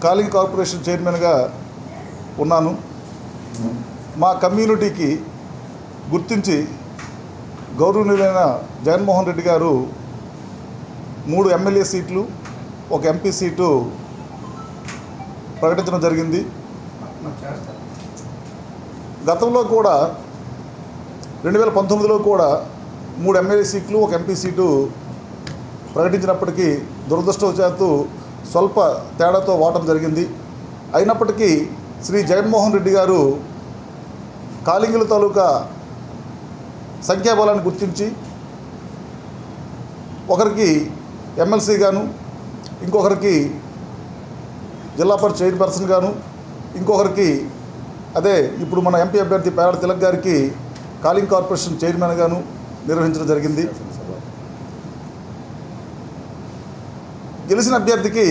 Calling corporation చైర్మన్గా ఉన్నాను. మా కమ్యూనిటీకి గుర్తించి గౌరవనీయులైన జగన్మోహన్ రెడ్డి గారు 3 ఎమ్మెల్యే సీట్లు, 1 ఎంపీ సీటు ప్రకటించడం జరిగింది. గతంలో కూడా 2019లో కూడా 3 ఎమ్మెల్యే సీట్లు, 1 ఎంపీ సీటు ప్రకటించినప్పటికీ దురదృష్టవశాత్తు స్వల్ప తేడాతో ఓటం జరిగింది. అయినప్పటికీ శ్రీ జగన్మోహన్ రెడ్డి గారు కాలింగుల తాలూకా సంఖ్యాబలాన్ని గుర్తించి ఒకరికి ఎమ్మెల్సీ గాను, ఇంకొకరికి జిల్లా పరిషత్ చైర్పర్సన్ గాను, ఇంకొకరికి అదే ఇప్పుడు మన ఎంపీ అభ్యర్థి పేరాడ తిలక్ గారికి కాలింగ్ కార్పొరేషన్ చైర్మన్ గాను నిర్వహించడం జరిగింది. గెలిచిన అభ్యర్థికి